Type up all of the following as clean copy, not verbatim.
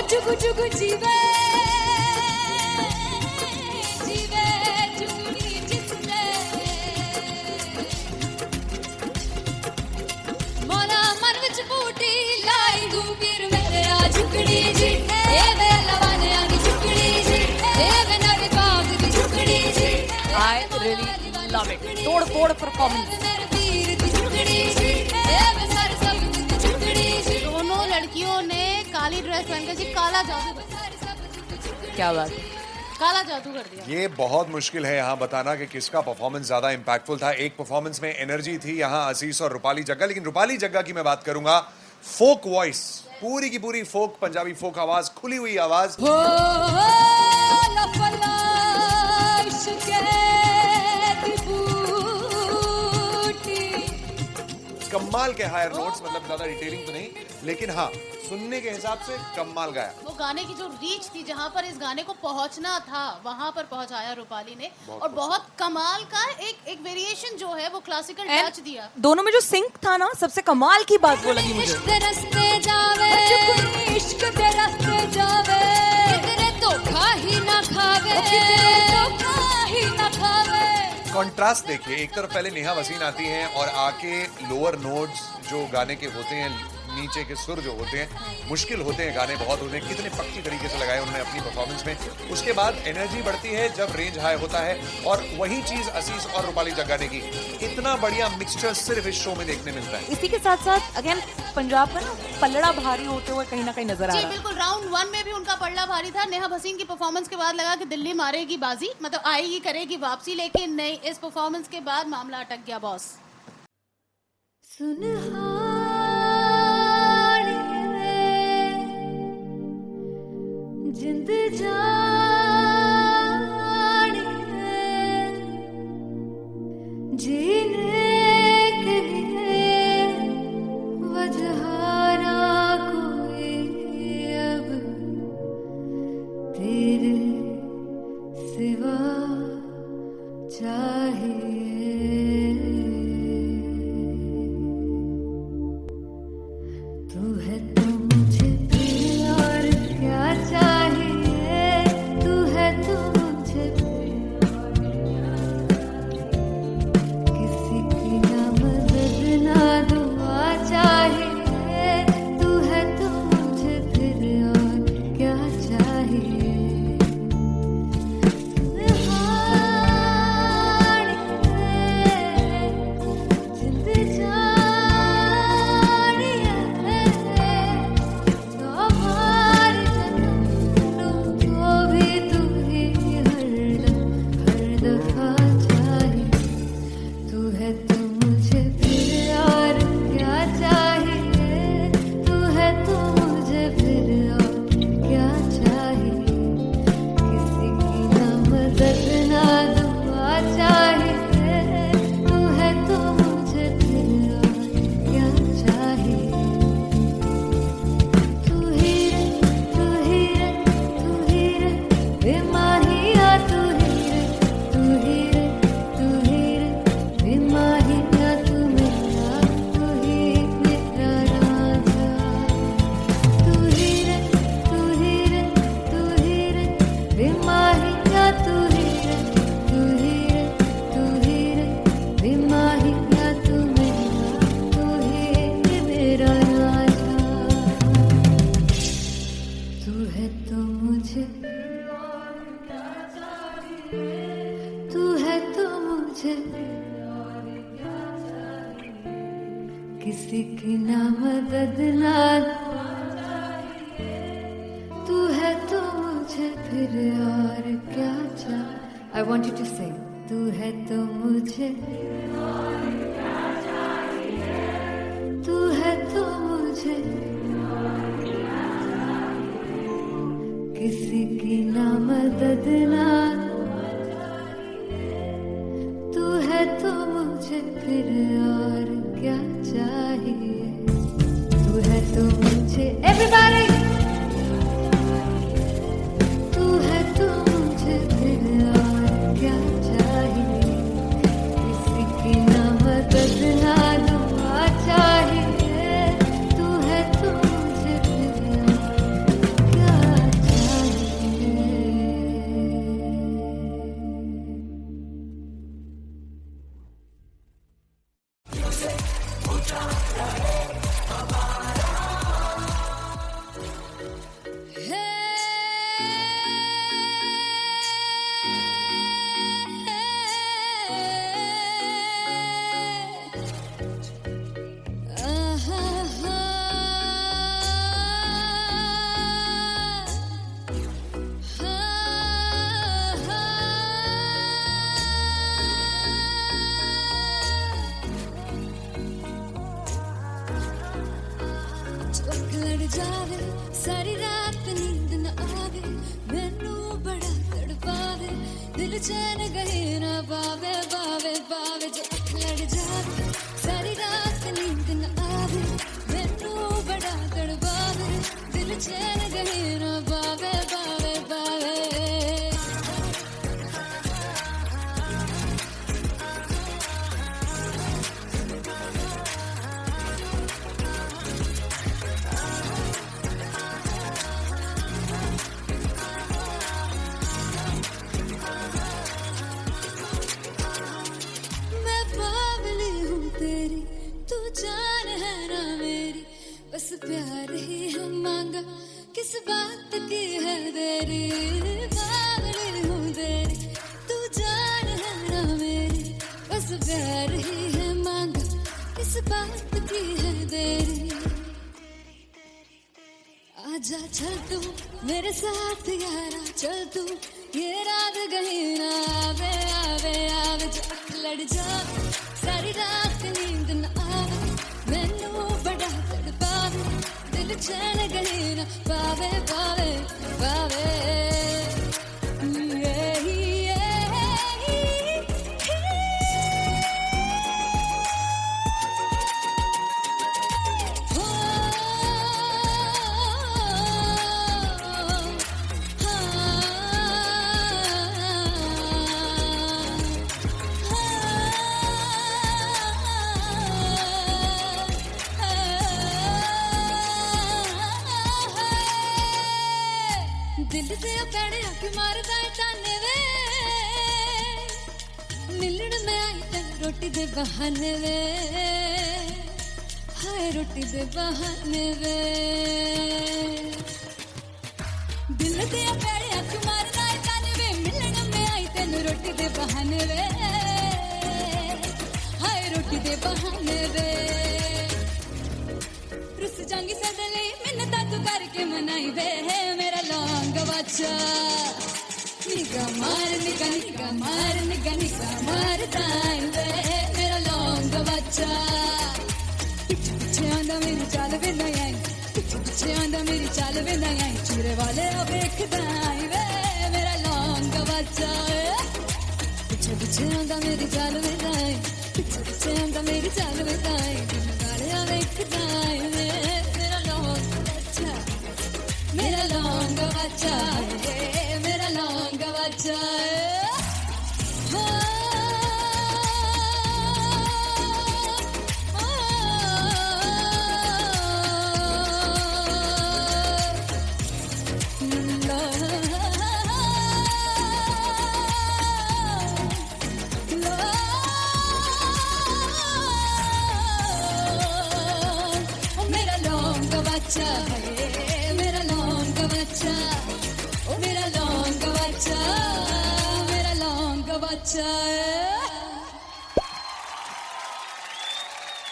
जुगु जुगु जीवे जीवे जुगनी जिसने मोला मन विच बूटी लाई दूबीर मेरे आ झुकड़ी जी ए वे लवाने आनी झुकड़ी जी ए वे नवी बाग दी झुकड़ी जी I really love it. तोड़ फोड़ परफॉर्मेंस। दोनों लड़कियों ने काली ड्रेस पहनकर जी काला जादू क्या बात है। काला जादू कर दिया। ये बहुत मुश्किल है यहाँ बताना कि किसका परफॉर्मेंस ज्यादा इंपैक्टफुल था। एक परफॉर्मेंस में एनर्जी थी यहाँ असीस और रूपाली जग्गा, लेकिन रूपाली जग्गा की मैं बात करूंगा फोक वॉइस, पूरी की पूरी फोक, पंजाबी फोक आवाज, खुली हुई आवाज। कमाल के हायर नोट्स, मतलब ज्यादा डिटेलिंग तो नहीं, लेकिन हाँ सुनने के हिसाब से कमाल गाया। वो गाने की जो रीच थी, जहाँ पर इस गाने को पहुंचना था वहां पर पहुंचाया रूपाली ने, और बहुत कमाल का एक वेरिएशन जो है वो क्लासिकल टच दिया। दोनों में जो सिंक था ना, सबसे कमाल की बात वो लगी मुझे। इश्क दे रास्ते जावे इश्क दे रास्ते जावे किधरे धोखा ही ना खावे धोखा ही ना खावे। कॉन्ट्रास्ट देखिए, एक तरफ पहले नेहा वसीन आती हैं और आके लोअर नोट्स जो गाने के होते हैं, नीचे के सुर जो होते हैं, मुश्किल होते हैं, गाने बहुत होते हैं, कितने पक्की तरीके से लगाए उन्होंने अपनी परफॉर्मेंस में। उसके बाद एनर्जी बढ़ती है जब रेंज हाई होता है, और वही चीज असीस और रूपाली जग्गा ने की। इतना बढ़िया मिक्सचर सिर्फ इस शो में देखने मिलता है। इसी के साथ साथ अगेन पंजाब का ना पलड़ा भारी होते हुए कहीं ना कहीं नजर आ जी रहा है। बिल्कुल, राउंड 1 में भी उनका पलड़ा भारी था। नेहा भसीन की परफॉर्मेंस के बाद लगा कि दिल्ली मारेगी बाजी, मतलब आएगी करेगी वापसी, लेकिन नहीं, इस परफॉर्मेंस के बाद मामला अटक गया बॉस। जिंद जान जीने के लिए वजह ना कोई अब तेरे सिवा चाहिए। तू है तो मुझे और क्या चाहिए, तू है तो मुझे किसी की ना मदद ना दुआ चाहिए, तू है तो मुझे फिर और क्या चाहिए। जिंद जानिए बार तो भी तू ही हर दफा चाहिए। तू है तो मुझे फिर और क्या चाहिए, तू है तो मुझे फिर और क्या चाहिए। किसी की ना मदद ना दुआ चाहिए, तू है तो मुझे फिर और क्या चाहिए। तू ही रे तू ही रे तू ही रे बेमाहिया, तू ही रे तू ही रे तू ही रे बेमाहिया, तू मेरा तू ही मेरा राजा। तू ही रे तू ही रे तू ही रे बेमाहिया, तू ही रे तू ही रे तू ही रे बेमाहिया, तू मेरा तू ही मेरा राजा। तू है तो मुझे तू है तो मुझे किसी की ना मदद ना तू है तो मुझे फिर और क्या चाहिए। I want you to sing. तू है तो मुझे तू है तो मुझे किसी की ना मदद ना तू है तो मुझे फिर और क्या चाहिए। तू है तो मुझे everybody तू है तो मुझे फिर और क्या चाहिए। किसी की ना मदद ना दुआ चाहिए, तू है तो मुझे फिर और क्या लड़ जावे सारी रात नींद न आवे मैनू बड़ा तड़पावे दिल चैन गहे ना पावे पावे पावे जो लड़ जावे सारी रात नींद न आवे मैनू बड़ा तड़पावे दिल चैन गहे ना पावे पावे पावे जान है ना मेरी बस प्यार ही हम मांगा किस बात की है देरी बावली हूँ तेरी तू जान है ना मेरी बस प्यार ही है मांगा किस बात की है देरी आजा चल तू मेरे साथ यारा चल तू ये रात कहीं ना आवे आवे आवे जो लड़ जा सारी रात नींद न आवे मैनू बड़ा तड़पावे दिल चैन कहीं ना पावे पावे पावे दिल से पैड़े आके मारदा है ताने वे मिलन में आई तन रोटी दे बहाने वे हाय रोटी दे बहाने वे दिल से पैड़े आके मारदा है ताने वे मिलन में आई तन रोटी दे बहाने वे हाय रोटी दे बहाने वे रुस जांगी सदले मिन्नता तू करके मनाई वे मेरा लौंग बच्चा निगा मार ताई वे मेरा लौंग बच्चा पीछे पीछे आंदा मेरी चाल वे नहीं आई पीछे पीछे आंदा मेरी चाल वे नहीं आई चूरे वाले अब देखदा आई वे मेरा लौंग बच्चा पीछे पीछे आंदा मेरी चाल वे नहीं आई पीछे पीछे आंदा मेरी चाल वे नहीं आई वाले अब देखदा आई वे मेरा लौंग बच्चा मेरा लौंग बच्चा मेरा लौंग बच्चा मेरा लौंग बच्चा मेरा लौंग बच्चा ओ मेरा लौंग बच्चा मेरा लौंग बच्चा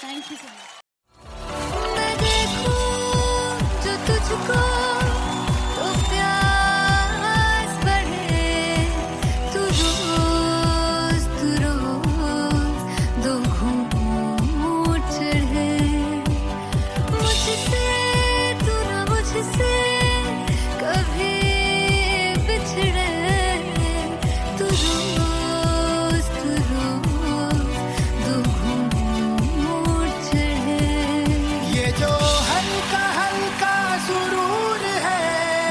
थैंक यू सो मच मैं देखूं जो तुझको तो प्यास बढ़े तू रोज दो घूंट चढ़े मुझसे तू ना मुझसे कभी बिछड़े तू रोज दो घूंट चढ़े ये जो हल्का हल्का सुरूर है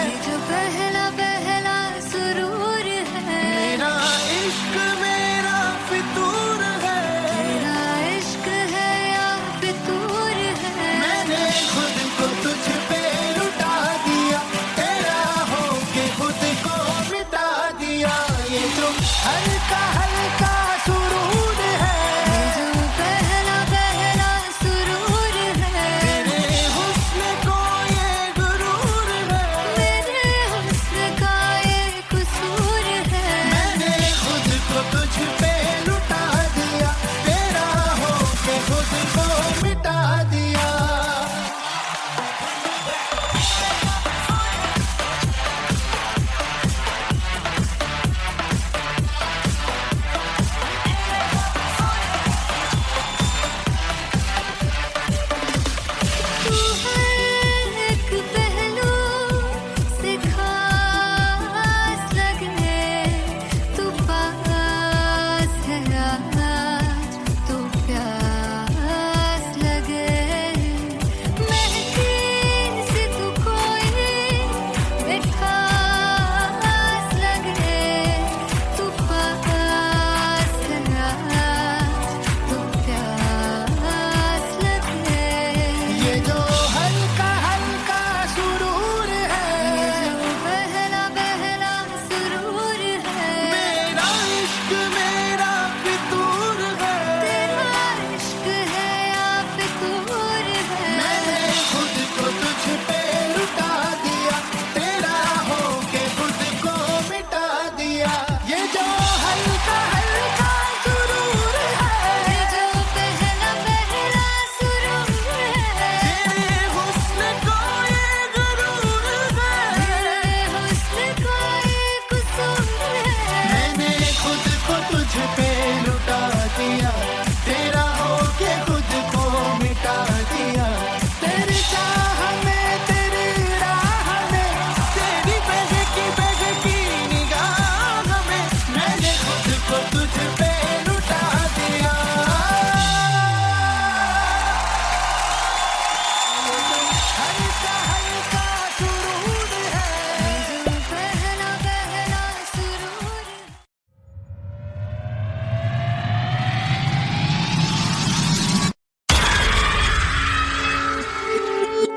ये जो पहला पहला सुरूर है मेरा इश्क मेरा फितूर है तेरा इश्क है या फितूर है मैंने खुद को तुझ पे लुटा दिया तेरा होके खुद को मिटा दिया ये जो हल्का हल्का सुरूर है ये जो पहला पहला सुरूर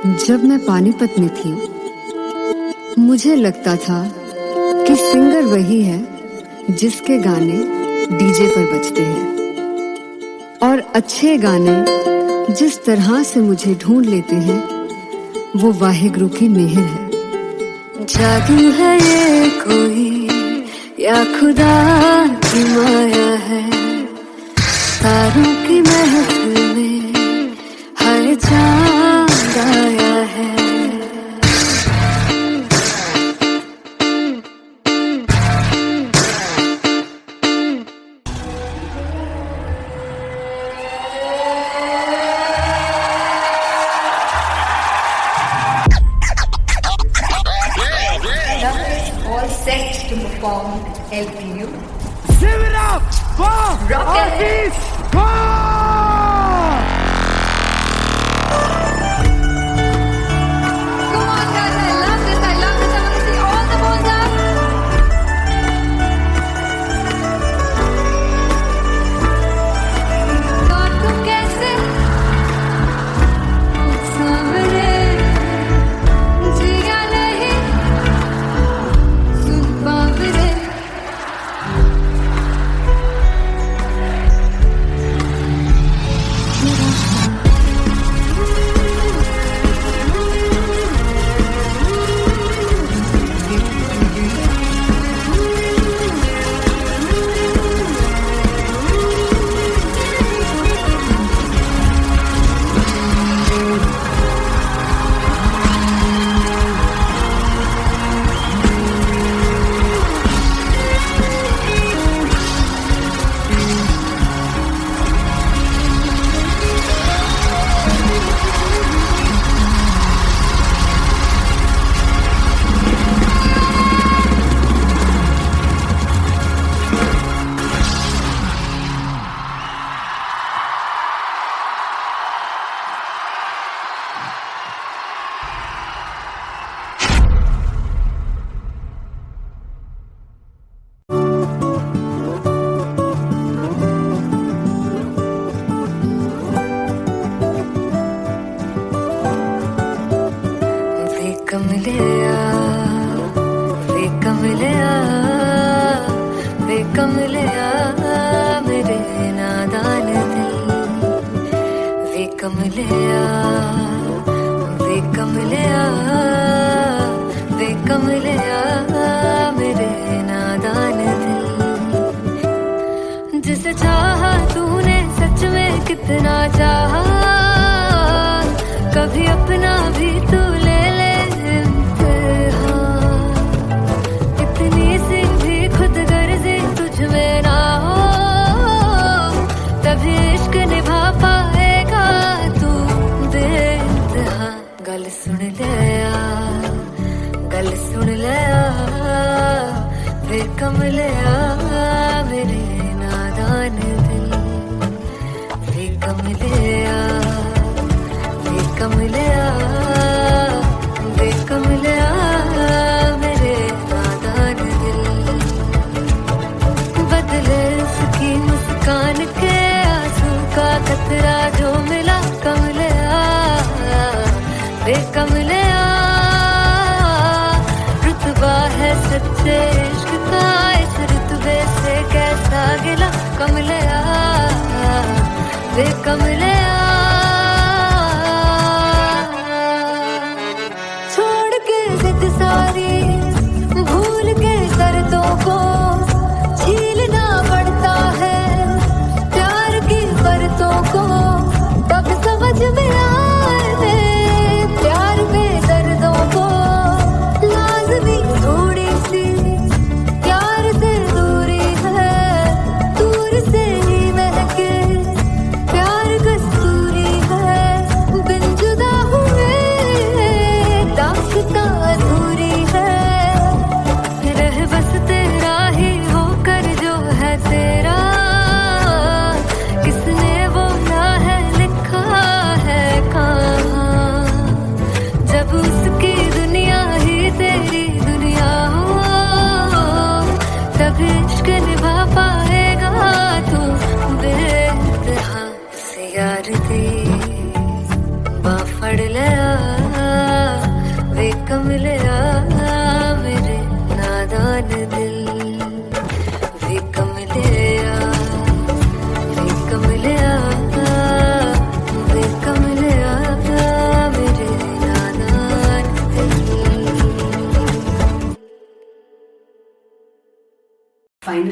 जब मैं पानीपत में थी, मुझे लगता था कि सिंगर वही है जिसके गाने डीजे पर बजते हैं, और अच्छे गाने जिस तरह से मुझे ढूंढ लेते हैं वो वाहिगुरु की मेहर है। जादू है ये कोई या खुदा की माया है, तारों की महफिल में हर चांद आया है। All set to perform LPU. Give it up for Rocket. Come on guys, I love this, I love this. I want to see all the balls up. काटूं कैसे सामने जिया नहीं सुन बाबरे। वे कमलिया मेरे नादान दिल, वे कमलिया मेरे नादान दिल। जिसे चाहा तूने सच में कितना चाहा, कभी अपना भी तू ले ले इम्तिहान। इतनी सी भी खुद गर्जी तुझ में ना हो, तभी इश्क निभा पाएगा तू बेइंतहा। गल सुन ले वे कमलिया मेरे नादान दिल, वे कमलिया मेरे नादान दिल। बदले उसकी मुस्कान के आंसू का कतरा जो मिला कमलिया, वे कमलिया रुतबा है सच्चे इश्क का इस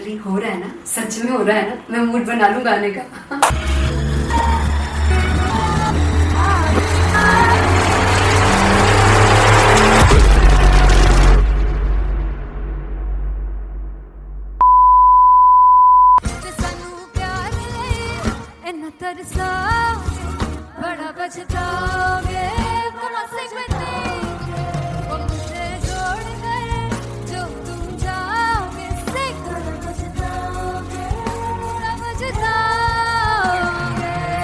फाइनली हो रहा है ना, सच में हो रहा है ना, मैं मूड बना लूं गाने का। बड़ा पछताओगे मुझे छोड़ गए जो तुम जाओगे से पछताओगे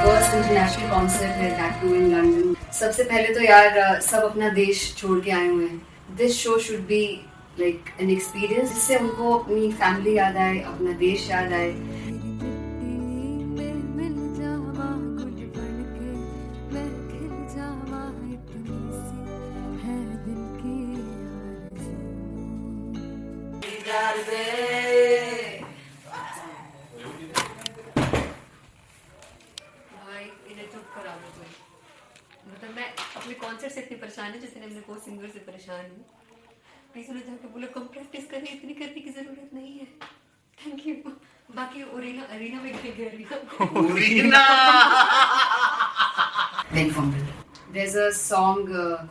फर्स्ट इंटरनेशनल कॉन्सर्ट है दैट टू इन लंदन। सबसे पहले तो यार सब अपना देश छोड़ के आए हुए हैं। This show should be like an experience जिससे उनको अपनी फैमिली याद आए, अपना देश याद आए। मतलब मैं अपने कॉन्सर्ट से इतनी परेशान हूँ जितने अपने को सिंगर से परेशान हूँ। प्लीज उन्हें जाके बोलो कम प्रैक्टिस करें, इतनी करने की जरूरत नहीं है। Thank you. बाकी अरीना में गई arena Very fumble. There's a song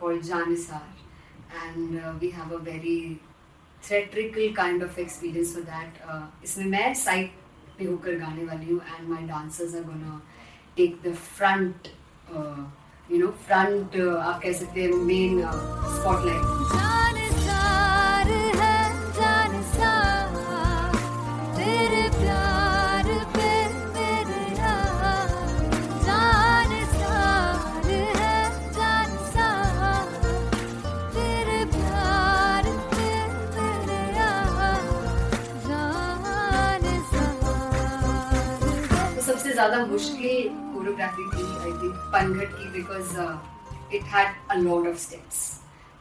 called Janisar and we have a very theatrical kind of experience for that. इसमें मैं साइड पे होकर गाने वाली हूँ and my dancers are gonna take the front, front आप कह सकते हैं main spotlight. जानसार है जानसार तेरे प्यार पे मेरे यार जानसार है जानसार तेरे प्यार पे मेरे यार जानसार तो सबसे ज़्यादा मुश्किल कोरियोग्राफी थी आई थिंक पनघट की because it had a lot of steps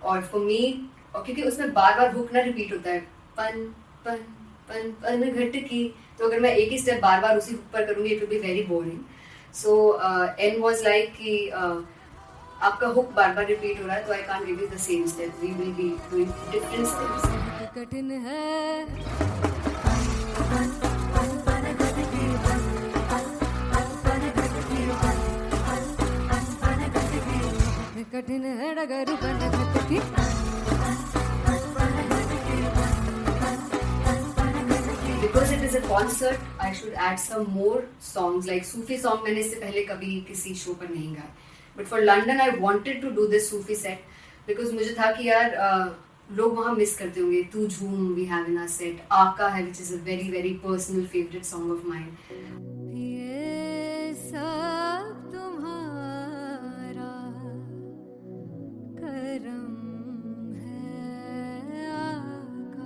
और फॉर मी और क्योंकि उसमें बार बार हुक ना रिपीट होता है पन पन पन पन घट की, तो अगर मैं एक ही स्टेप बार बार उसी हुक पर करूंगी it will be very boring. So an was like कि आपका हुक बार बार रिपीट हो रहा है तो I can't give you the same step, we will be doing different steps. कठिन है कठिन है डगर बनघट की Because it is a concert, I should add some more songs like Sufi song. मैंने इससे पहले कभी किसी शो पर नहीं गाया, but for London I wanted to do this Sufi set because मुझे था कि यार लोग वहाँ मिस करते होंगे। तू झूम we have in our set, आका है which is a very very personal favorite song of mine. ये सब तुम्हारा करम है आका।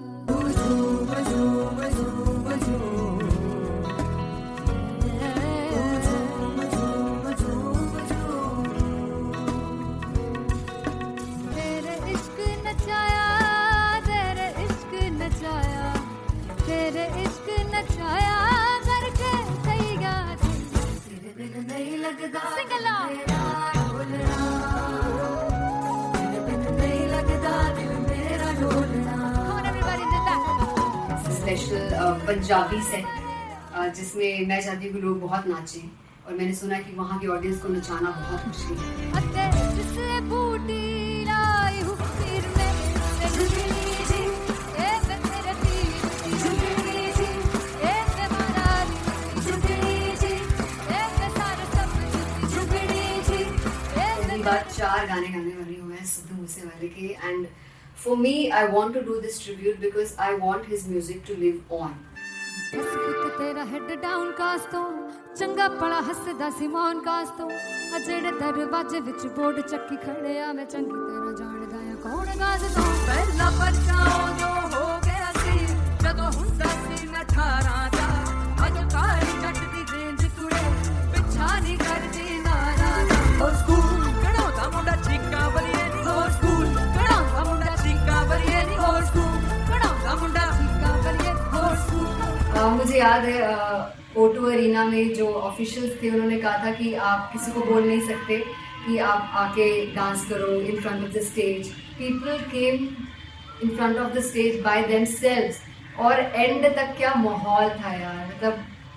तेरे इश्क नचाया तेरे इश्क नचाया तेरे इश्क नचाया करके सैया तेरे बिन नहीं लगदा सिंगला ढोलना तेरे बिन नहीं लगदा दिल मेरा ढोलना। Come on everybody do that. Special Punjabi set जिसमें मैं चाहती हूँ कि लोग बहुत नाचें और मैंने सुना कि वहाँ की ऑडियंस को नचाना बहुत मुश्किल है। अते जिसले बूटी लाई हूँ सिर में ते झुकनी जी ए मैं तेरे तीर झुकनी जी ए मैं मारा झुकनी जी ए मैं सारे सब झुकनी जी ए पहली बार 4 गाने गाने वाली हूँ मैं सिद्धू मूसेवाले के and for me I want to do this tribute because I want his music to live on. बस पुत तेरा हेड डाउन कास तो चंगा पड़ा हसदा सिमोन कास तो अजेड़े दरवाजे विच बोर्ड चक्की खड़े आ मैं चंगी तेरा जानदा आ कौन गाज तो पहला बचाओ जो हो गया सी जदों हुंदा सी मैं 18 दा अज काली जट दी रेंज कुड़े पिछा नहीं करदी नारा हो स्कूल कढ़ाउंदा मुंडा चीका वरिए नी हो स्कूल कढ़ाउंदा मुंडा चीका वरिए नी हो स्कूल कढ़ाउंदा मुंडा चीका वरिए हो स्कूल। मुझे याद है O2 अरीना में जो ऑफिशियल्स थे उन्होंने कहा था कि आप किसी को बोल नहीं सकते कि आप आके डांस करो in front of the stage. People came in front of the stage by themselves और एंड तक क्या माहौल था यार, मतलब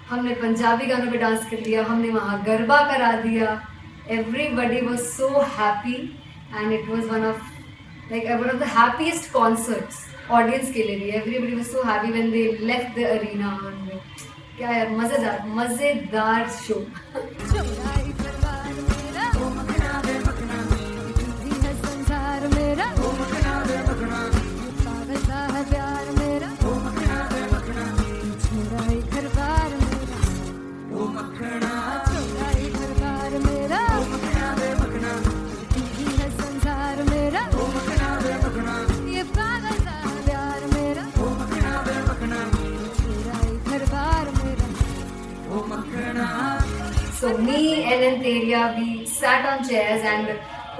हमने पंजाबी गानों पे डांस कर लिया, हमने वहाँ गरबा करा दिया, everybody was so happy and it was one of the happiest concerts audience के लिए भी. Everybody was so happy when they left the arena. क्या यार, मजेदार show. So me and Anteria, we sat on chairs and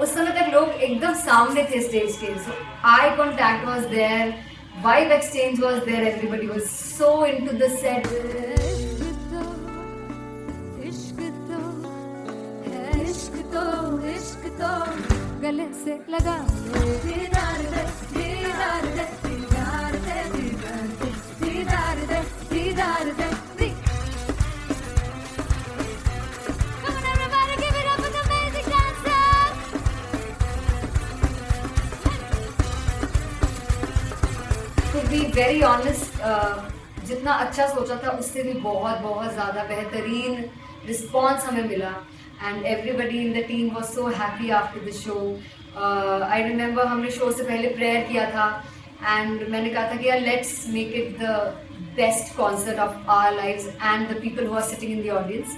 उस समय तक लोग एकदम सामने थे स्टेज के. So eye contact was there, vibe exchange was there, everybody was so into the set. इश्क तो गले से लगा दीदार दे दीदार दे दीदार दे दीदार दे दीदार दे. Come on everybody, give it up for the amazing dancers. To be very honest, जितना अच्छा सोचा था उससे भी बहुत ज़्यादा बेहतरीन रिस्पॉन्स हमें मिला. And everybody in the team was so happy after the show. I remember हमने शो से पहले प्रेयर किया था and मैंने कहा था कि यार let's make it the best concert of our lives and the people who are sitting in the audience.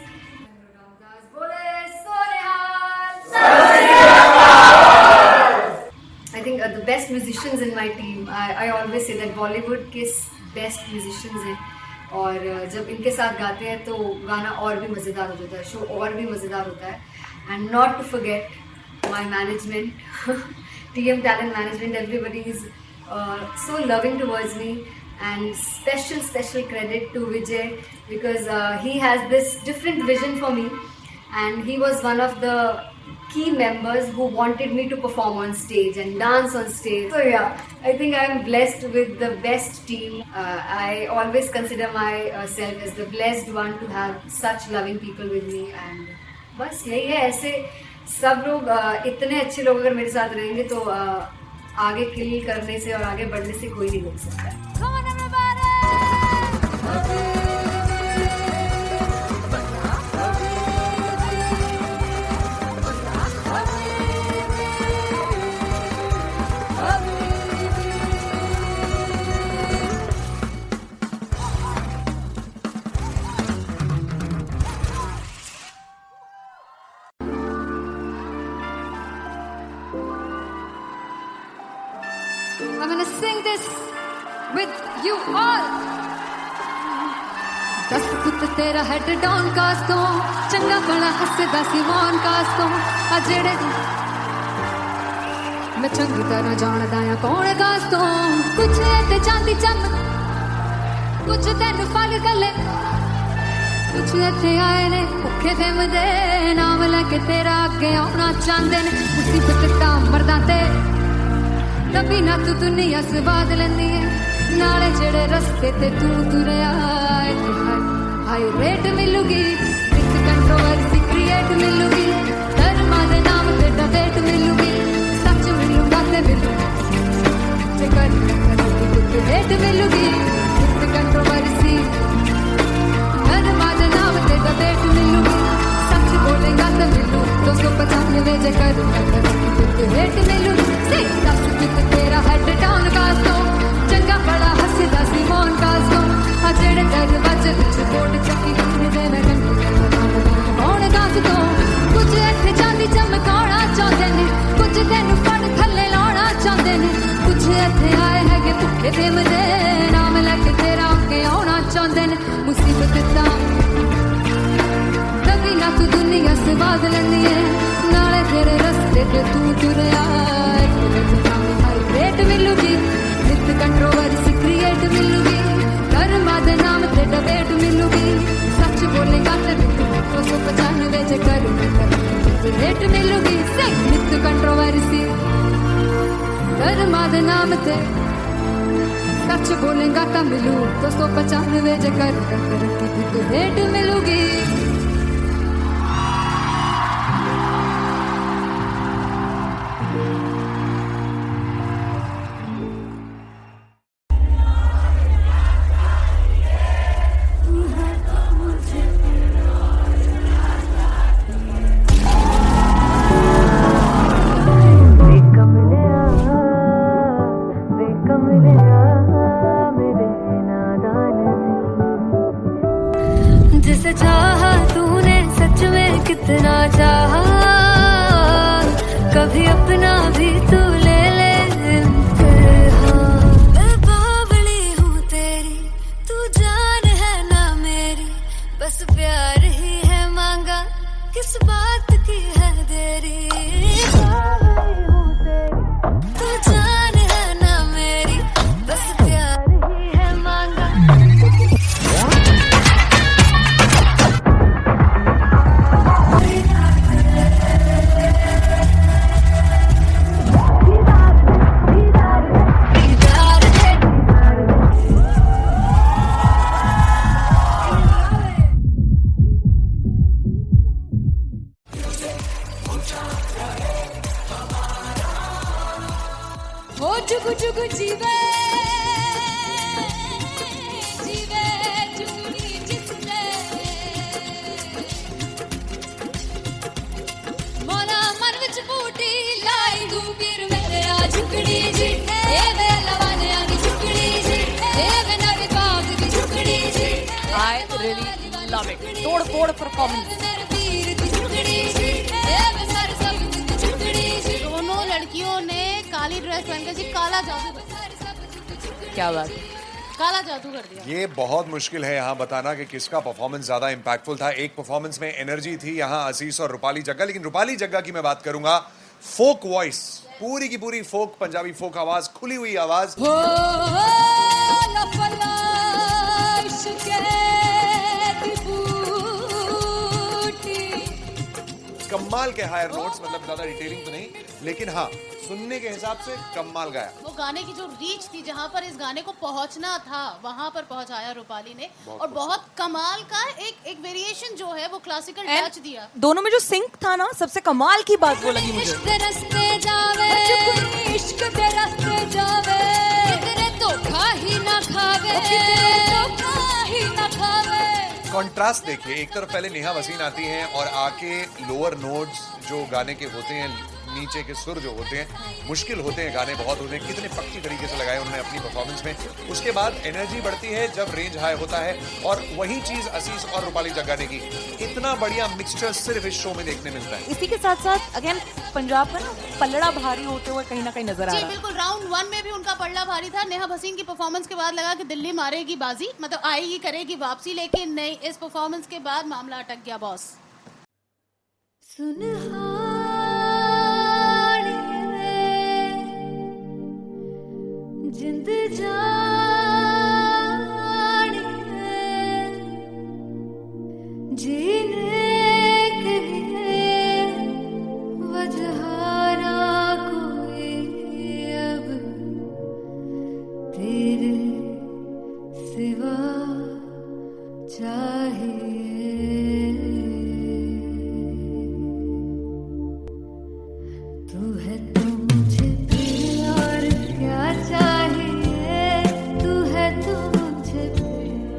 I think the best musicians in my team. I always say that Bollywood के best musicians हैं. और जब इनके साथ गाते हैं तो गाना और भी मज़ेदार हो जाता है, शो और भी मज़ेदार होता है. And not to forget my management, TM Talent Management, everybody is so loving towards me. And special credit to Vijay because he has this different vision for me and he was one of the key members who wanted me to perform on stage and dance on stage. So yeah, I think I'm blessed with the best team. I always consider myself as the blessed one to have such loving people with me. And बस यही है, ऐसे सब लोग इतने अच्छे लोग अगर मेरे साथ रहेंगे तो आगे किल करने से और आगे बढ़ने से कोई नहीं रोक सकता है. Come on everybody. I'm gonna sing this with you all. दस पुत तेरा हेड डाउन कास तो चंगा बड़ा हसदा सी मौन कास तो आ जेड़े मैं चंगी तरह जानदा आ कौन कास तो कुछ ते चांदी चमक कुछ तेन फल गले कुछ इत्थे आए ने भुखे फिमदे नाम लेके तेरा अगे आउणा चाहंदे ने मुसीबत दा मरदा ते तभी ना तू दुनिया स्वाद लेंदी है नाले जेड़े रस्ते ते तू तुरया हाई रेट मिलूगी विद कंट्रोवर्सी क्रिएट मिलूगी धर्मा दे नाम ते डिबेट मिलूगी सच मिलूगा ते मिलूगी जे कर कुछ रेट मिलूगी विद कंट्रोवर्सी धर्मा दे नाम ते डिबेट मिलूगी सच बोलेगा ते मिलू 295 जे कर कुछ रेट मिलूगी तेरा हेड डाउन कास तो चंगा बड़ा हसदा सी मौन कास तो आ जेड़े दरवाजे विच कोट चक्की दे मैं कौन कास तो कुछ इत्थे चांदी चमकाना चाहते ने कुछ तेनू फड़ थल्ले लाना चाहते ने कुछ इत्थे आए हैगे भुखे फिमदे नाम लेके तेरा अगे आउणा चाहते ने मुसीबत दा तभी ना तू दुनिया स्वाद लैंदी है नाले तेरे रस्ते ते तू तुरया रेट मिलूगी विद कंट्रोवर्सी क्रिएट मिलूगी कर्मा दे नाम ते डिबेट मिलूगी सच बोलेगा ते 295 जे कर रेट मिलूगी विद कंट्रोवर्सी कर्मा दे नाम ते सच बोलेगा तो मिलू 295 जगह तो भेंट मिलूगी जिसे चाहा तूने सच में कितना चाहा कभी अपना भी तू ले ले इम्तिहान। मैं बावली हूँ तेरी तू जान है ना मेरी बस प्यार ही है मांगा किस बात की है देरी। बावली हूँ तेरी तू जान है ना मेरी बस प्यार ही है मांगा। ओ जुगु जुगु जीवे जीवे जुगनी जिसने मोला मन विच बूटी लाई गुबीर मेरे आ झुकड़ी जी ए वे लवाने आगी झुकड़ी जी ए वे नवी बाग की झुकड़ी जी I really love it. तोड़ फोड़ परफॉर्मेंस। मेरे वीर की झुकड़ी जी ए वे सर सब की झुकड़ी जी। दोनों लड़कियों ने काली ड्रेस पहनकर जी काला जादू क्या बात है। काला जादू कर दिया। ये बहुत मुश्किल है यहाँ बताना कि किसका परफॉर्मेंस ज्यादा इंपैक्टफुल था। एक परफॉर्मेंस में एनर्जी थी यहाँ असीस और रूपाली जग्गा, लेकिन रूपाली जग्गा की मैं बात करूंगा फोक वॉइस, पूरी की पूरी फोक, पंजाबी फोक आवाज, खुली हुई आवाज। हो लफला इश्क़े दी बूटी। कमाल के हायर नोट्स, मतलब ज्यादा डिटेलिंग तो नहीं, लेकिन हाँ सुनने के हिसाब से कमाल गाया। वो गाने की जो रीच थी, जहाँ पर इस गाने को पहुंचना था वहां पर पहुंचाया रूपाली ने। और बहुत कमाल का एक वेरिएशन जो है वो क्लासिकल टच दिया। दोनों में जो सिंक था ना, सबसे कमाल की बात वो लगी मुझे। इश्क दे रस्ते जावे इश्क दे रस्ते जावे कितने धोखा ही ना खावे धोखा ही ना खावे। कॉन्ट्रास्ट देखिए, एक तरफ पहले नेहा वसीन आती हैं और आके लोअर नोट्स जो गाने के होते हैं, नीचे के सुर जो होते हैं, मुश्किल होते हैं गाने, बहुत होते हैं, कितने पक्की तरीके से लगाए उन्होंने अपनी परफॉर्मेंस में। उसके बाद एनर्जी बढ़ती है जब रेंज हाई होता है, और वही चीज असीस और रूपाली जग्गा ने की। इतना बढ़िया मिक्सचर सिर्फ इस शो में देखने मिलता है। इसी के साथ साथ अगेन पंजाब का ना पल्लड़ा भारी होते हुए कहीं ना कहीं नजर आ जी रहा है। बिल्कुल, राउंड 1 में भी उनका पल्ला भारी था। नेहा भसीन की परफॉर्मेंस के बाद लगा कि दिल्ली मारेगी बाजी, मतलब आएगी करेगी वापसी, लेकिन नहीं, इस परफॉर्मेंस के बाद मामला अटक गया बॉस। जिंद जानी है जीने के लिए वजह ना कोई अब तेरे सिवा चाहिए। तू है तो मुझे फिर और क्या चाहिए, तू है तो मुझे फिर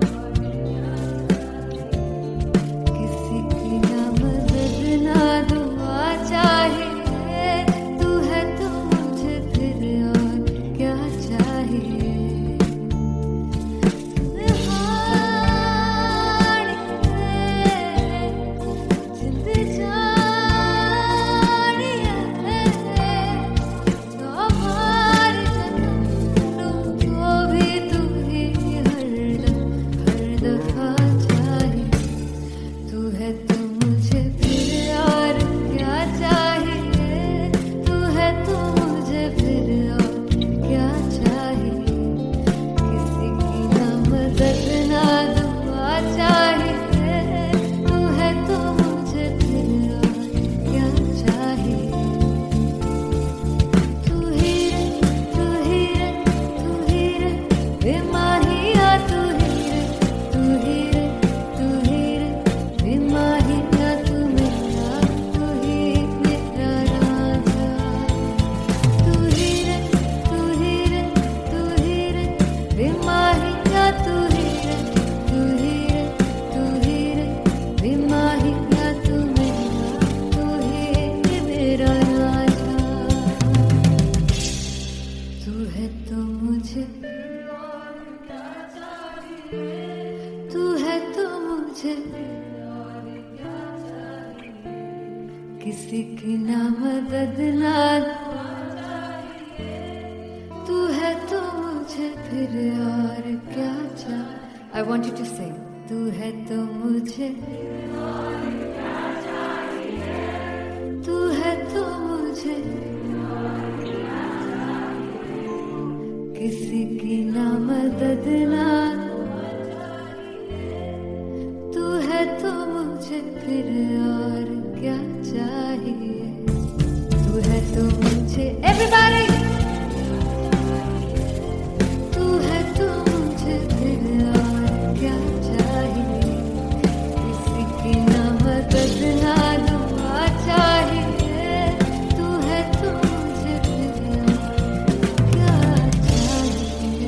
और किसी की ना मदद ना दुआ चाहिए, तू है तो मुझे फिर और क्या चाहिए। जिंद जानी है मदद ना, तू है तो मुझे फिर और क्या चाहिए. I want you to sing. तू है तो मुझे, तू है तो मुझे, किसी की ना मदद ना, तू है तो मुझे फिर और क्या चाहिए. तू है तो मुझे, everybody, तू है तो मुझे फिर और क्या चाहिए. किसी की ना मदद ना दुआ चाहिए. तू है तो मुझे फिर और क्या चाहिए.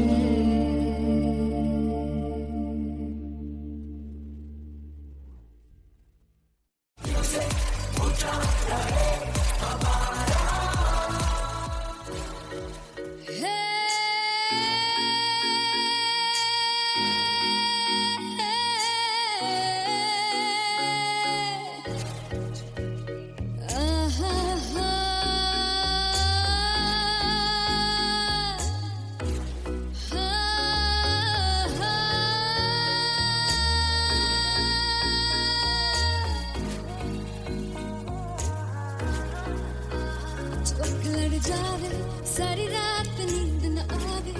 लड़ जावे सारी रात नींद न आवे,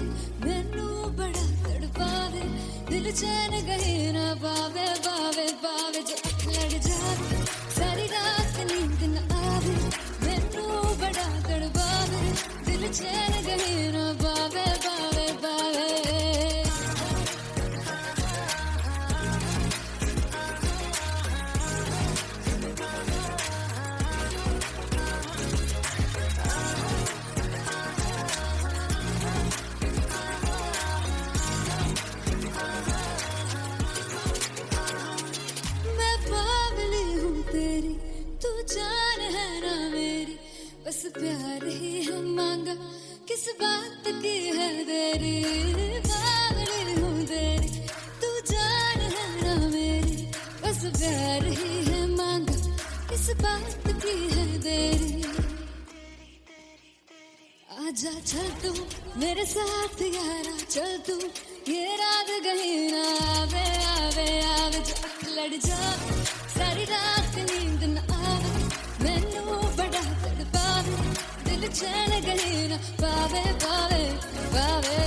मैनू बड़ा तड़पावे, दिल चैन गहे ना पावे पावे पावे. जो लड़ जावे सारी रात नींद न आवे, मैनू बड़ा तड़पावे, दिल चैन गहे ना पावे पावे पावे. मैं पागली हूँ तेरी, तू जान है ना मेरी, बस प्यार ही है मांगा, किस बात की है देरी. पागली हूँ तेरी, तू जान है ना मेरी, बस प्यार ही है मांगा, किस बात की है देरी. आजा चल तू मेरे साथ यारा, चल तू ये रात कहीं ना आवे आवे आवे. जो लड़ जा सारी रात नींद न आवे, मैनू बड़ा तड़पावे, दिल चैन कहीं ना पावे पावे पावे.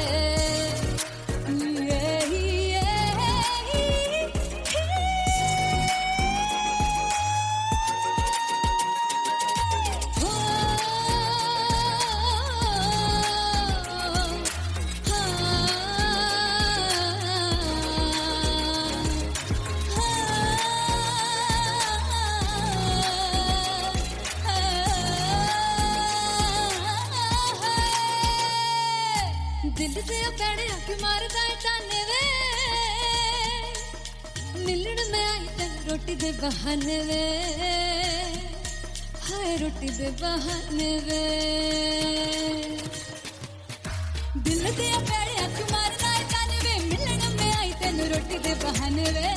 दिल से पैड़े अख मारदा है ताने वे, मिलन में आई तन रोटी दे बहाने वे, हाय रोटी दे बहाने वे. दिल से पैड़े अख मारदा है ताने वे, मिलन में आई तन रोटी दे बहाने वे,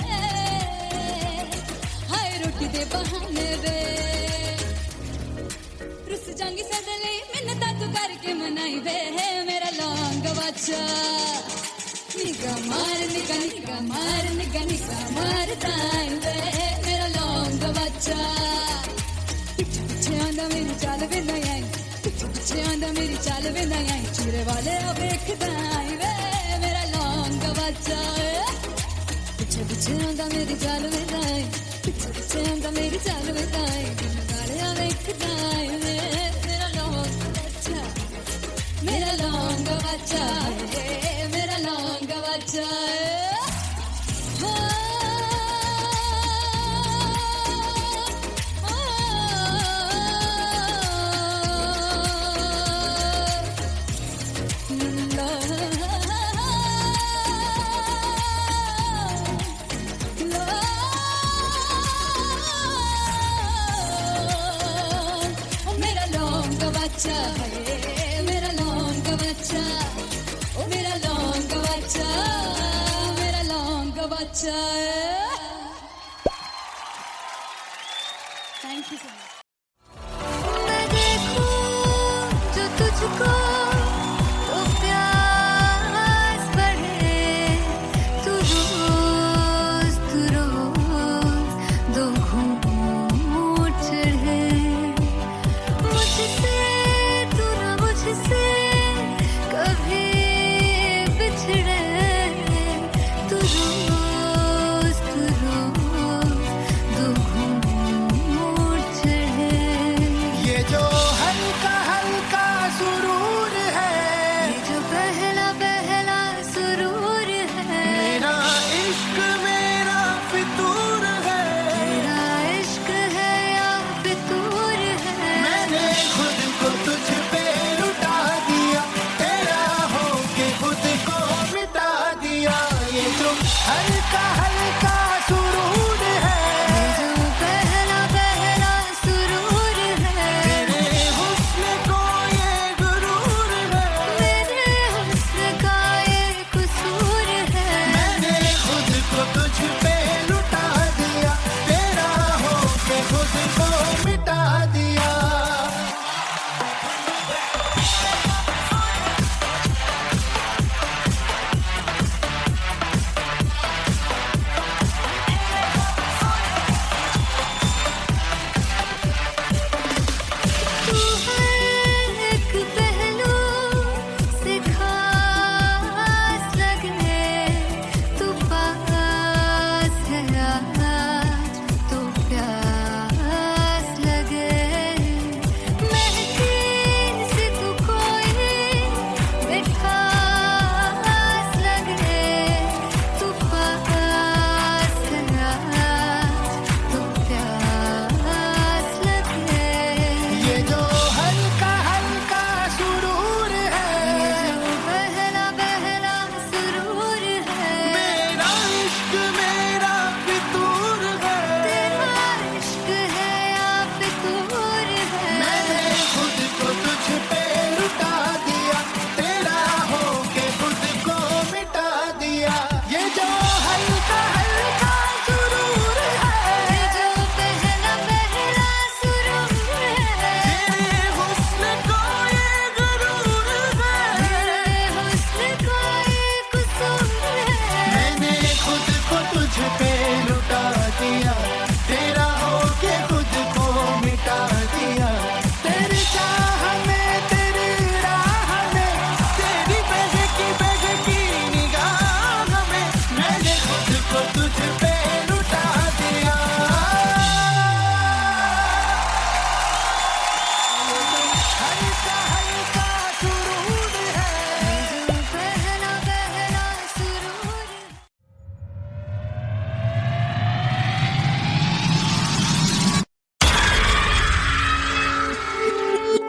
हाय रोटी दे बहाने वे. रुस जांगी सदले मिन्नता तू करके मनाई वे, मेरा लौंग बच्चा. निगा मार निगा निगा मार निगा निगा मार ताई वे, मेरा लौंग बच्चा. पीछे पीछे आंदा मेरी चाल वे ना आई, पीछे पीछे आंदा मेरी चाल वे ना आई, चूरे वाले वेखदा आई वे, मेरा लौंग बच्चा. पीछे पीछे आंदा मेरी चाल वे ना आई, पीछे पीछे आंदा मेरी चाल वे ना आई, दिन वाले वेखदा आई वे, मेरा लौंग बच्चा, मेरा लौंग बच्चा, मेरा लौंग बच्चा. मेरा लौंग बच्चा, मेरा लौंग बच्चा, ओ मेरा लौंग बच्चा, मेरा लौंग बच्चा. Thank you so much.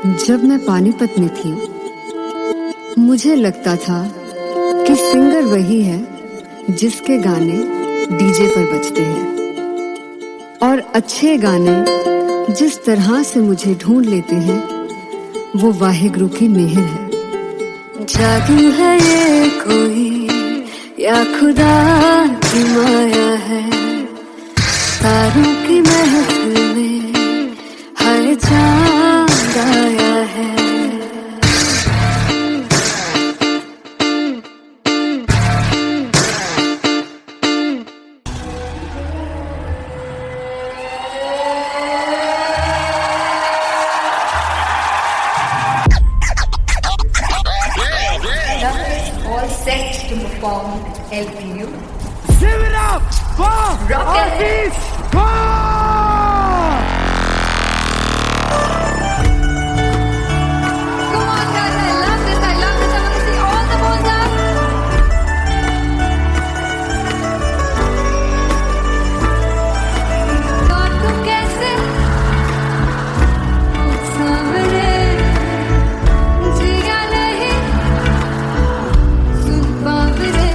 जब मैं पानीपत में थी, मुझे लगता था कि सिंगर वही है जिसके गाने डीजे पर बजते हैं, और अच्छे गाने जिस तरह से मुझे ढूंढ लेते हैं वो वाहिगुरु की मेहर है। जादू है ये कोई या खुदा की माया है, तारों की महफिल में हर चांद आया है। All set to perform LPU. Give it up for Rocket. Artist Bob! Come on, guys! I love this. I love this. I want to see all the balls up. God, तुम कैसे सामने जिया नहीं सुन पावरे।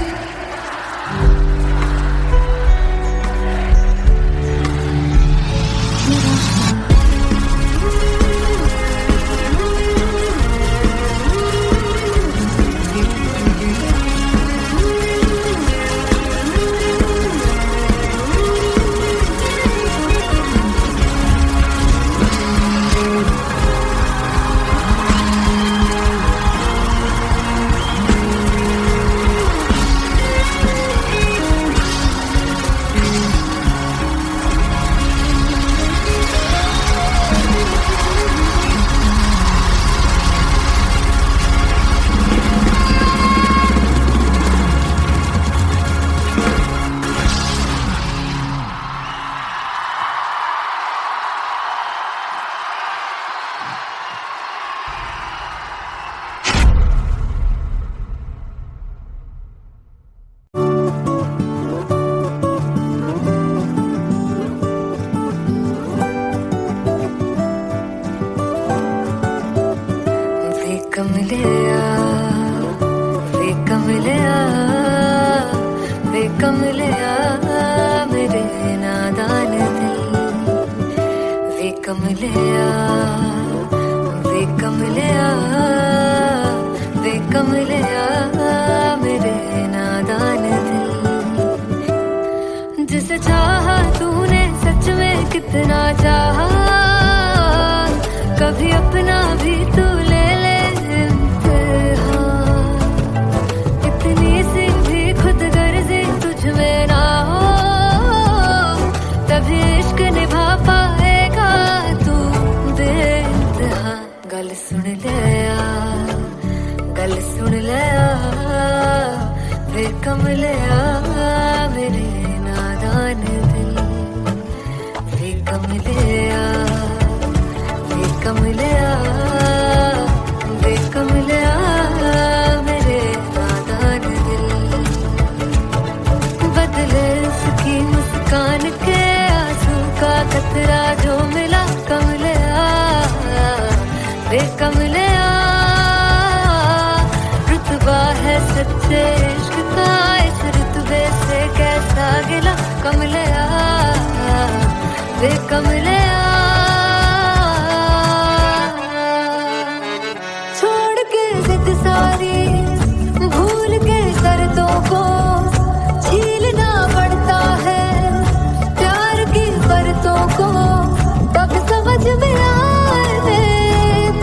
वे कमलिया, वे कमलिया, वे कमलिया मेरे नादान दिल। वे कमलिया, वे कमलिया, वे कमलिया मेरे नादान दिल। जिसे चाहा तूने सच में कितना चाहा, कभी अपना भी तू ले ले इम्तिहान। इतनी सी भी खुद गर्जी तुझ में ना हो, तभी इश्क निभा पाएगा तू बेइंतहा। गल सुन ले आ, गल सुन ले आ, वे कमलिया मेरे नादान दिल। वे कमलिया, वे कमलिया, वे कमलिया मेरे नादान दिल। बदले उसकी मुस्कान के आंसू का कतरा जो मिला कमलिया, वे कमलिया। रुतबा है सच्चे इश्क का, इस रुतबे से कैसा गिला कमलिया, वे कमलिया। छोड़ के जिद सारी, भूल के शर्तों को, झीलना पड़ता है प्यार की बरतों को। तब समझ में आए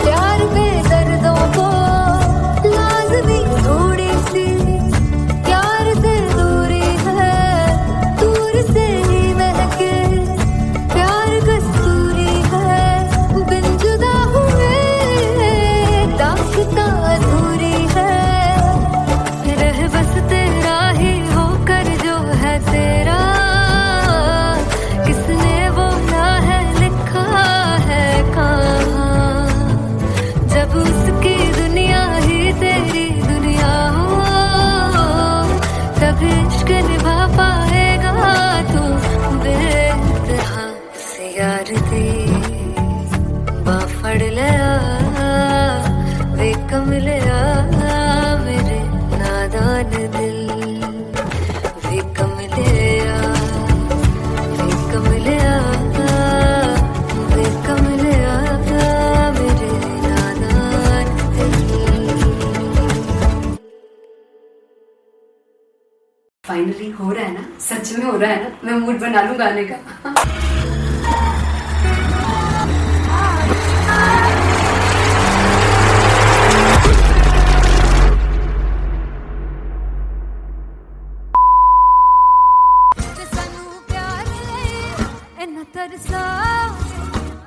प्यार के दर्दों को, लाज़मी थोड़ी सी प्यार से दूरी है, दूर से ही महके प्यार कस्तूरी। फाइनली हो रहा है ना, सच में हो रहा है ना, मैं मूड बना लूं गाने का।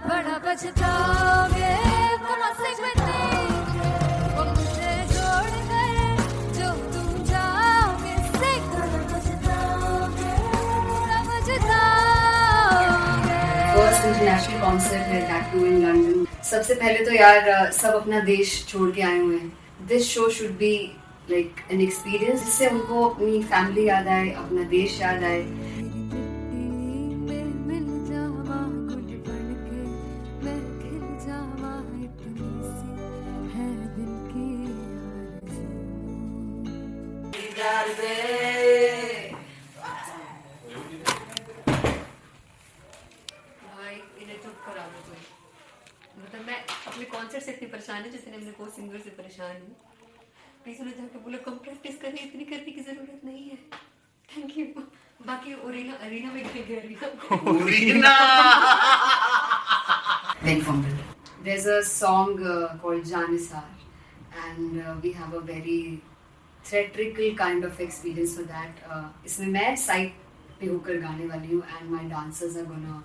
बड़ा पछताओगे वो मुझे छोड़ कर जो तुम जाओगे फर्स्ट इंटरनेशनल कॉन्सर्ट है दैट टू इन लंदन। सबसे पहले तो यार सब अपना देश छोड़ के आए हुए हैं। This show should be like an experience जिससे उनको अपनी फैमिली याद आए, अपना देश याद आए। मतलब मैं अपने कॉन्सर्ट से इतनी परेशान है जितने अपने को सिंगर से परेशान हूँ। प्लीज उन्हें जाके बोलो कम प्रैक्टिस करें, इतनी करने की जरूरत नहीं है। Thank you. बाकी अरीना में गए arena very fumble. There's a song called Janisar and we have a very theatrical kind of experience for that. इसमें मैं साइड पे होकर गाने वाली हूँ and my dancers are gonna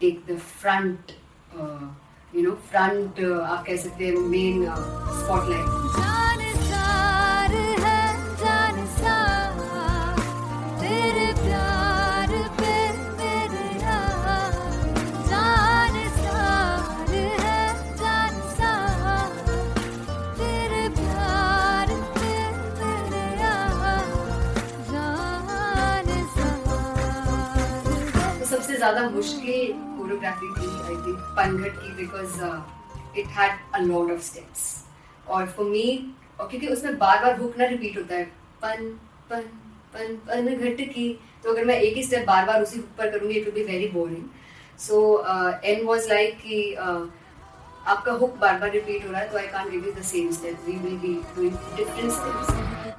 take the front, front आप कह सकते हैं main spotlight. जानसार है जानसार तेरे प्यार पे मेरे यार, जानसार है जानसार तेरे प्यार पे मेरे यार, जानसार। तो सबसे ज़्यादा मुश्किल कोरियोग्राफी थी आई थिंक पनघट की, because it had a lot of steps और फॉर मी, और क्योंकि उसमें बार बार हुक ना रिपीट होता है, पन पन पन पन घट की, तो अगर मैं एक ही स्टेप बार बार उसी हुक पर करूंगी it will be very boring. So an was like कि आपका हुक बार बार रिपीट हो रहा है तो I can't give you the same step, we will be doing different steps.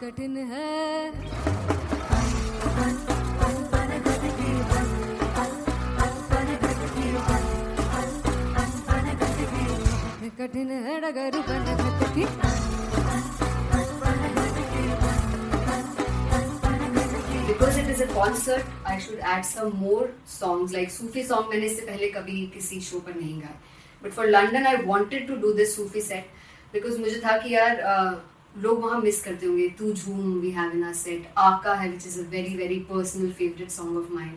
कठिन है कठिन है डगर पनघट की, Because it is a concert, I should add some more songs like Sufi song. मैंने इससे पहले कभी किसी शो पर नहीं गाए, but for London I wanted to do this Sufi set because मुझे था कि यार लोग वहाँ मिस करते होंगे। तू झूम we have in our set, आका है which is a very very personal favorite song of mine.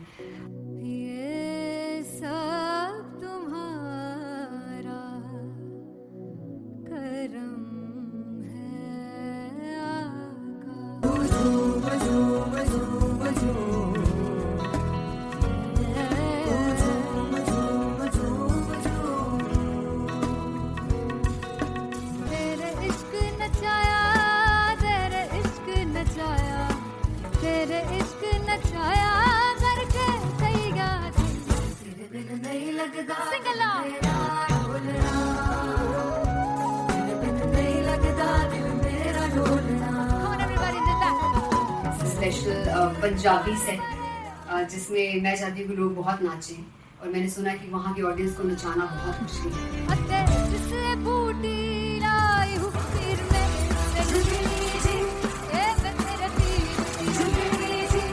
ये सब तुम्हारा करम है आका। तेरे इश्क नचाया, तेरे इश्क नचाया, तेरे इश्क नचाया करके तैयार, तेरे बिन नहीं लगता सिंगला ढोलना, तेरे बिन नहीं लगता दिल मेरा ढोलना। Come on everybody, do that. Special Punjabi set जिसमें मैं चाहती हूँ कि लोग बहुत नाचें और मैंने सुना कि वहाँ की ऑडियंस को नचाना बहुत मुश्किल है। अते जिससे बूटी लाई हूँ फिर मैं झुकनी जी, ए मैं तेरे पीर की झुकनी जी,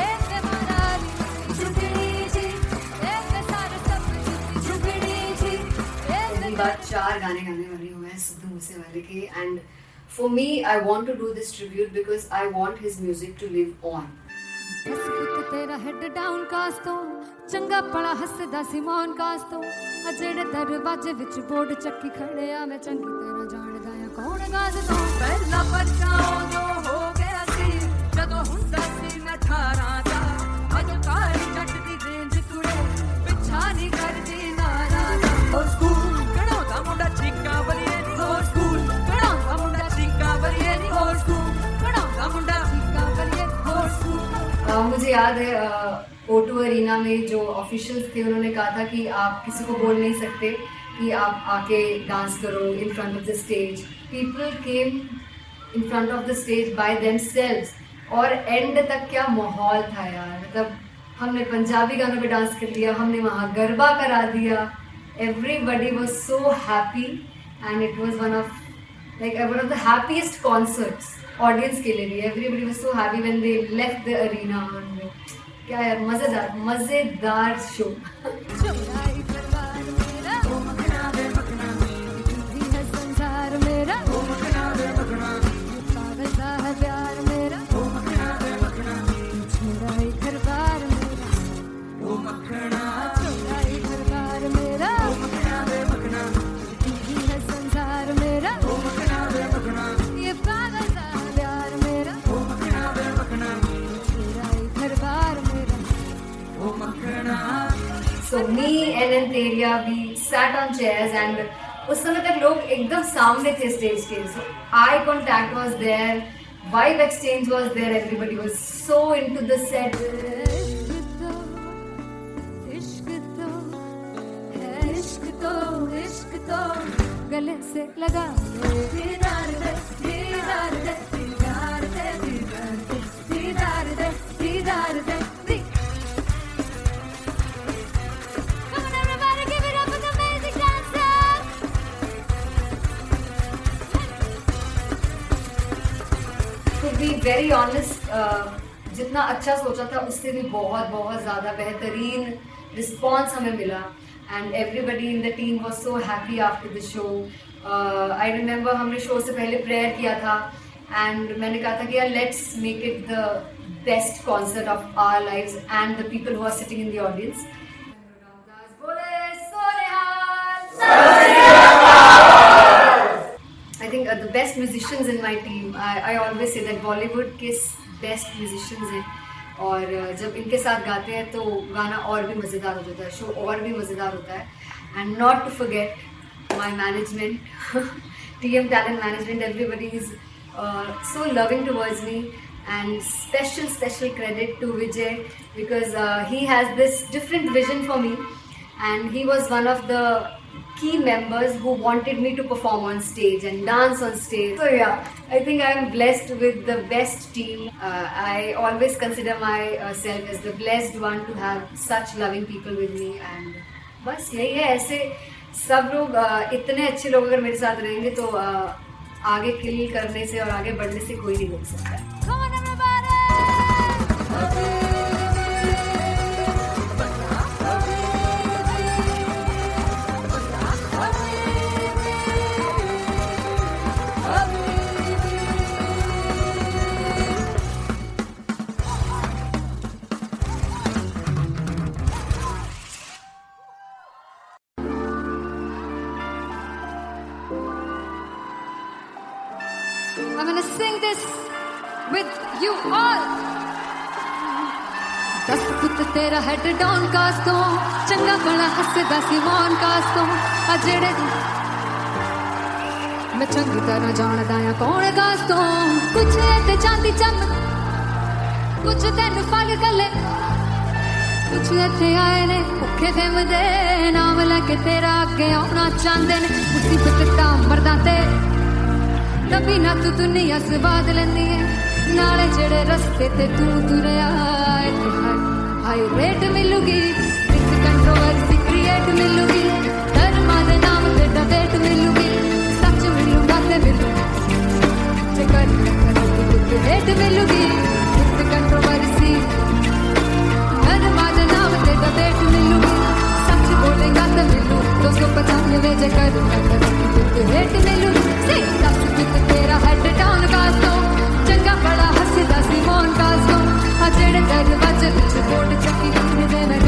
ए मैं मनाली झुकनी जी, ए मैं सारे सब झुकनी जी, ए पहली बार 4 गाने गाने वाली हूँ मैं सिद्धू मूसेवाले के, and for me I want to do this tribute because I want his music to live on. बस पुत तेरा हेड डाउन कास तो चंगा पड़ा हसदा सिमोन कास तो अजेड़े दरवाजे विच बोर्ड चक्की खड़े आ मैं चंगी तरह जानदा आ कौन गाज तो पहला बचाओ जो हो गया सी जदों हुंदा सी मैं 18 दा अज काली जट दी रेंज कुड़े पिछा नहीं करदी नाराज हो स्कूल कड़ाउंदा मुंडा चीका बलिए नी हो स्कूल कड़ाउंदा मुंडा चीका बलिए नी हो स्कूल कड़ाउंदा मुंडा चीका बलिए हो स्कूल। मुझे याद है O2 अरीना में जो ऑफिशियल्स थे उन्होंने कहा था कि आप किसी को बोल नहीं सकते कि आप आके डांस करो in front of the stage. People came in front of the stage by themselves और एंड तक क्या माहौल था यार, मतलब हमने पंजाबी गानों पे डांस कर लिया, हमने वहाँ गरबा करा दिया. Everybody was so happy and it was one of the happiest concerts audience के लिए भी. Everybody was so happy when they left the arena. और क्या यार, मजेदार show. So me and Anteria, we sat on chairs and उस समय तक लोग एकदम सामने थे स्टेज के. So eye contact was there, vibe exchange was there, everybody was so into the set. इश्क तो गले से लगा दीदार दे दीदार दे दीदार दे दीदार दे दीदार दे. Come on everybody, give it up for the amazing dancers. To be very honest, जितना अच्छा सोचा था उससे भी बहुत बहुत ज़्यादा बेहतरीन रिस्पॉन्स हमें मिला. And everybody in the team was so happy after the show. I remember हमने शो से पहले प्रेयर किया था and मैंने कहा था कि यार let's make it the best concert of our lives and the people who are sitting in the audience. I think the best musicians in my team. I always say that Bollywood के best musicians हैं. और जब इनके साथ गाते हैं तो गाना और भी मज़ेदार हो जाता है, शो और भी मज़ेदार होता है. And not to forget my management, TM Talent Management, everybody is so loving towards me. And special credit to Vijay because he has this different vision for me and he was one of the key members who wanted me to perform on stage and dance on stage. So yeah, I think I am blessed with the best team. I always consider myself as the blessed one to have such loving people with me. And बस यही है, ऐसे सब लोग इतने अच्छे लोग अगर मेरे साथ रहेंगे तो आगे किल करने से और आगे बढ़ने से कोई नहीं रोक सकता. Come on everybody. I'm gonna sing this with you all. दस पुत तेरा हेड डाउन कास तो चंगा बड़ा हसदा सिमोन कास तो आ जेड़े मैं चंगी तरह जानदा आ कौन कास तो कुछ ते चांदी चम कुछ तेन फल गले कुछ इत्थे आए ने भुखे फिमदे नाम लेके तेरा अगे आउणा चाहंदे ने मुसीबत दा मरदा ते तभी ना तू दुनिया स्वाद लेंदी है नाले जेड़े रस्ते ते तू तुरया हाई रेट मिलूगी इस कंट्रोवर्सी क्रिएट मिलूगी धर्मा दे नाम ते डिबेट मिलूगी सच मिलूगा ते मिलू जेकर करोगे रेट मिलूगी इस कंट्रोवर्सी धर्मा दे नाम ते डिबेट मिलूगी सच बोलेगा ते मिलू 295 जेकर रेट मिलूगी से तेरा हेड डाउन कास तो चंगा बड़ा हसदा सिमोन कास तो आ जेड़े दरवाजे विच बोर्ड चक्की दे मैं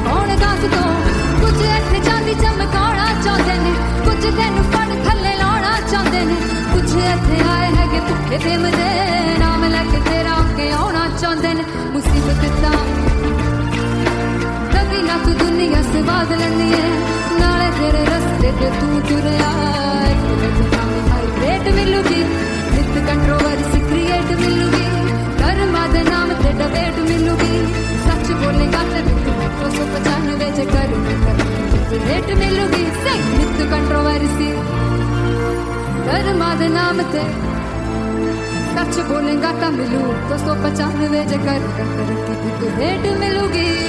कौन कास तो कुछ इत्थे चांदी चमकाउणा चाहंदे ने कुछ तेन फड़ थल्ले लाउणा चाहंदे ने कुछ इत्थे आए हैगे भुखे फिमदे नाम लेके तेरा अगे आउणा चाहंदे ने मुसीबत दा कभी ना तू दुनिया स्वाद लैंदी है नाले तेरे रस्ते ते तू तुरया रेट मिलूगी नित कंट्रोवर्सी क्रिएट मिलूगी कर्मा दे नाम ते डिबेट मिलूगी सच बोलेगा ते 295 जे कर रेट मिलूगी से नित कंट्रोवर्सी कर्मा दे नाम ते सच बोलेगा तो मिलू 295 जे कर करके भी तू हेट मिलूगी